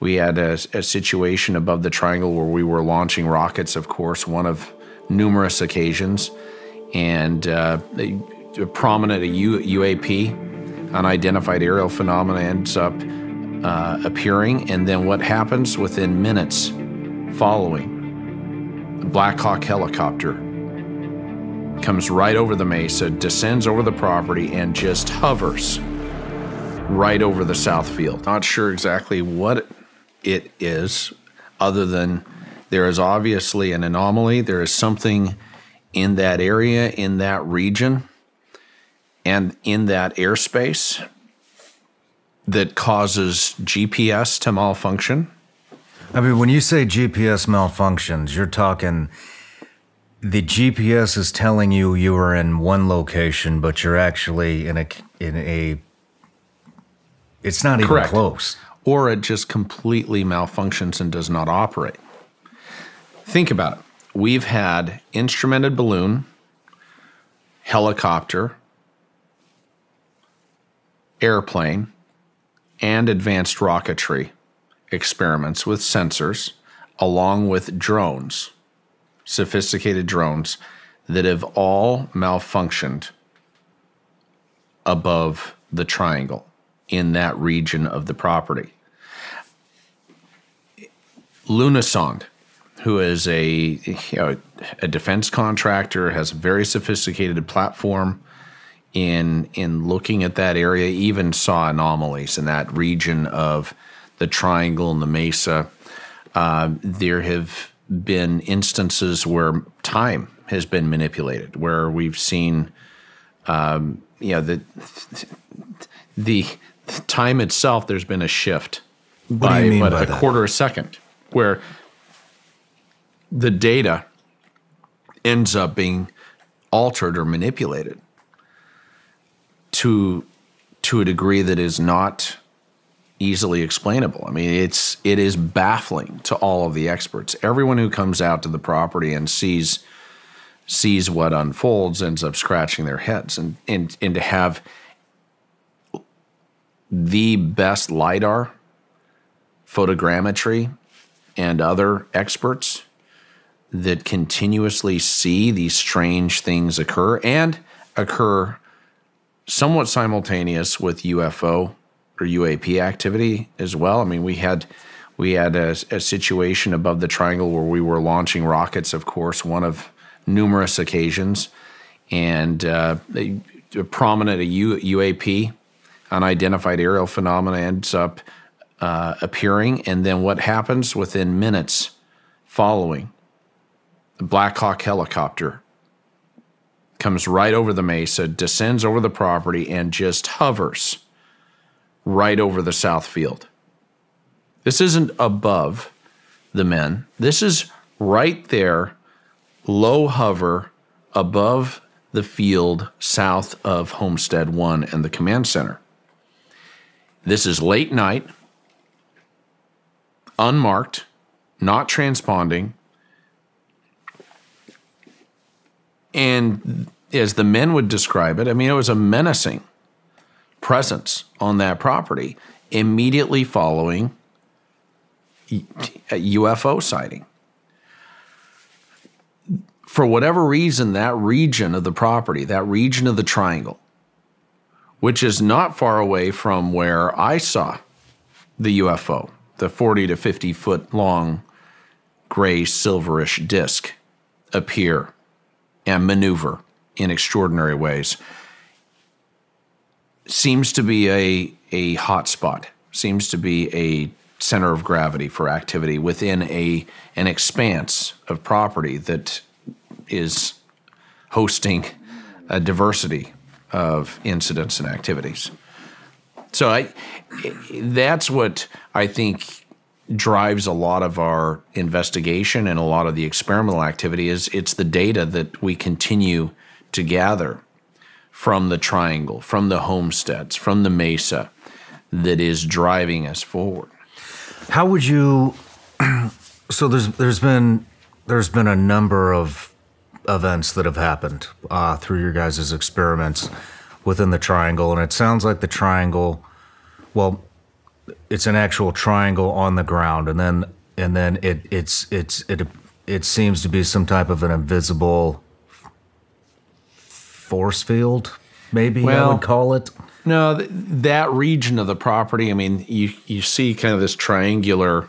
We had a situation above the triangle where we were launching rockets, of course, one of numerous occasions, and a prominent UAP, unidentified aerial phenomena, ends up appearing, and then what happens within minutes following? The Black Hawk helicopter comes right over the mesa, descends over the property, and just hovers right over the south field. Not sure exactly what it is, other than there is obviously an anomaly. There is something in that area, in that region, and in that airspace that causes GPS to malfunction. I mean, when you say GPS malfunctions, you're talking the GPS is telling you you are in one location, but you're actually in a it's not even Correct. close. Or it just completely malfunctions and does not operate. Think about it. We've had instrumented balloon, helicopter, airplane, and advanced rocketry experiments with sensors, along with drones, sophisticated drones, that have all malfunctioned above the triangle in that region of the property. Lunasonde, who is a defense contractor, has a very sophisticated platform in looking at that area, even saw anomalies in that region of the triangle and the mesa. There have been instances where time has been manipulated, where we've seen the time itself, there's been a shift by a quarter a second, where the data ends up being altered or manipulated to a degree that is not easily explainable. I mean, it is baffling to all of the experts. Everyone who comes out to the property and sees what unfolds ends up scratching their heads. And to have the best LiDAR, photogrammetry, and other experts that continuously see these strange things occur, and occur somewhat simultaneous with UFO or UAP activity as well. I mean, we had a situation above the triangle where we were launching rockets, of course, one of numerous occasions, and a prominent UAP, unidentified aerial phenomena, ends up appearing, and then what happens within minutes following? The Black Hawk helicopter comes right over the mesa, descends over the property, and just hovers right over the south field. This isn't above the men. This is right there, low hover above the field south of Homestead 1 and the command center. This is late night, unmarked, not transponding, and as the men would describe it, I mean, it was a menacing presence on that property immediately following a UFO sighting. For whatever reason, that region of the property, that region of the triangle, which is not far away from where I saw the UFO, the 40 to 50 foot long gray silverish disc appear and maneuver in extraordinary ways, seems to be a hot spot, seems to be a center of gravity for activity within an expanse of property that is hosting a diversity of incidents and activities. So that's what I think drives a lot of our investigation and a lot of the experimental activity. Is it's the data that we continue to gather from the triangle, from the homesteads, from the mesa, that is driving us forward. How would you? So there's been a number of events that have happened through your guys' experiments within the triangle, and it sounds like the triangle. Well, it's an actual triangle on the ground, and then it seems to be some type of an invisible force field, maybe I would call it. No, that region of the property, I mean, you see kind of this triangular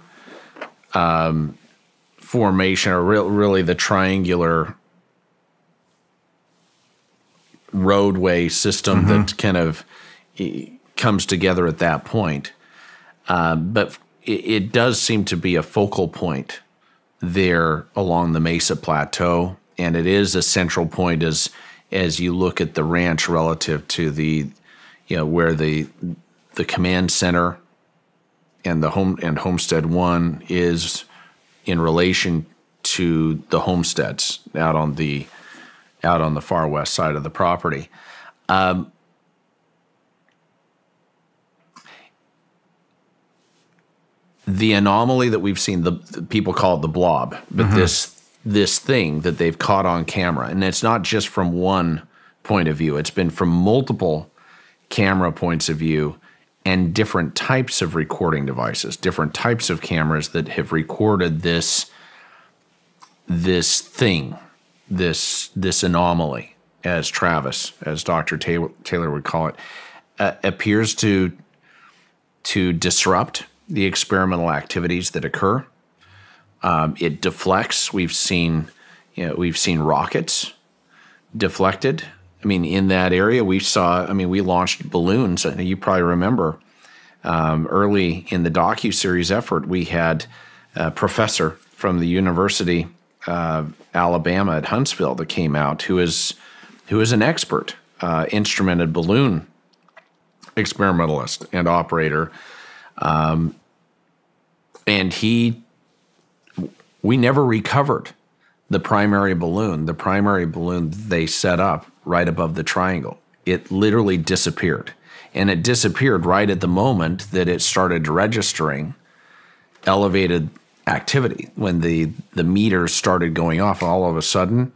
formation, or really the triangular roadway system that kind of comes together at that point. But it does seem to be a focal point there along the Mesa Plateau, and it is a central point as you look at the ranch relative to the, where the command center and Homestead 1 is in relation to the homesteads out on the far west side of the property. The anomaly that we've seen, the people call it the blob, but this thing that they've caught on camera, and it's not just from one point of view, it's been from multiple camera points of view and different types of recording devices, different types of cameras that have recorded this thing, this anomaly, as Dr. Taylor would call it, appears to disrupt the experimental activities that occur. It deflects. We've seen rockets deflected. I mean, in that area, we launched balloons. You probably remember early in the docuseries effort, we had a professor from the University of Alabama at Huntsville that came out, who is an expert instrumented balloon experimentalist and operator. And we never recovered the primary balloon. The primary balloon they set up right above the triangle. It literally disappeared. And it disappeared right at the moment that it started registering elevated activity. When the meters started going off, all of a sudden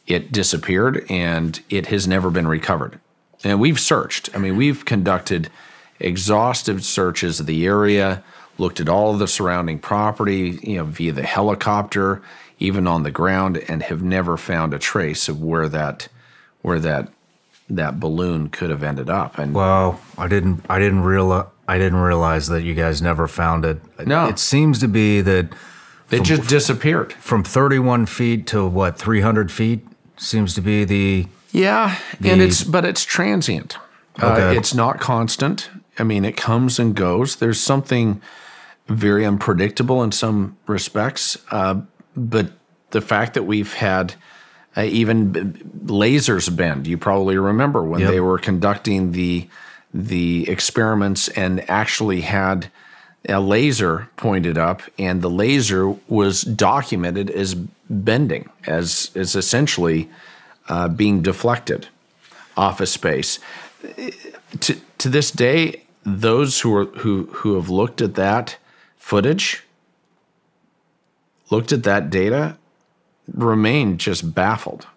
it disappeared, and it has never been recovered. And we've searched. I mean, we've conducted exhaustive searches of the area, looked at all of the surrounding property, via the helicopter, even on the ground, and have never found a trace of where that balloon could have ended up. And wow, I didn't realize that you guys never found it. No, it seems to be that it just disappeared from 31 feet to 300 feet seems to be the but it's transient. Okay. It's not constant. I mean, it comes and goes. There's something very unpredictable in some respects, but the fact that we've had even lasers bend. You probably remember when they were conducting the experiments and actually had a laser pointed up, and the laser was documented as bending, as essentially being deflected off a space. To this day, those who have looked at that footage, looked at that data, remain just baffled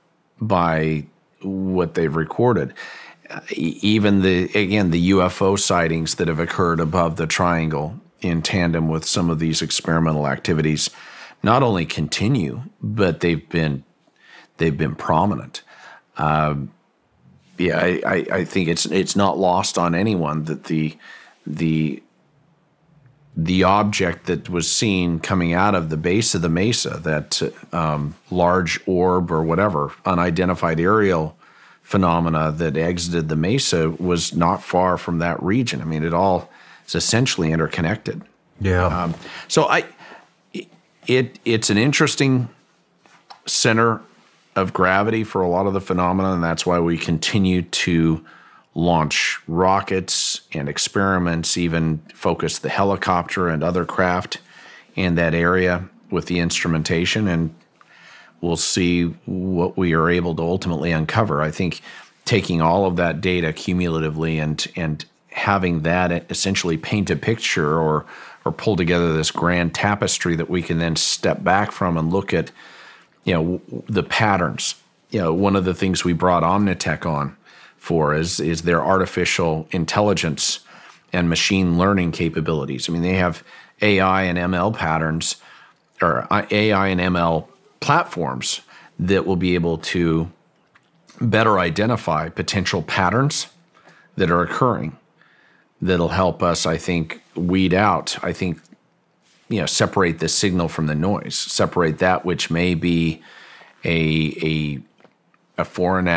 by what they've recorded. Even the UFO sightings that have occurred above the triangle in tandem with some of these experimental activities not only continue, but they've been prominent. I think it's not lost on anyone that the object that was seen coming out of the base of the mesa, that large orb or whatever, unidentified aerial phenomena that exited the mesa, was not far from that region. I mean, it all is essentially interconnected. Yeah. It's an interesting center of gravity for a lot of the phenomena, and that's why we continue to launch rockets and experiments, even focus the helicopter and other craft in that area with the instrumentation, and we'll see what we are able to ultimately uncover. I think taking all of that data cumulatively and having that essentially paint a picture or pull together this grand tapestry that we can then step back from and look at, the patterns. One of the things we brought Omnitech on for is their artificial intelligence and machine learning capabilities. I mean, they have AI and ML patterns, or AI and ML platforms that will be able to better identify potential patterns that are occurring, that'll help us, I think, weed out, separate the signal from the noise, separate that which may be a foreign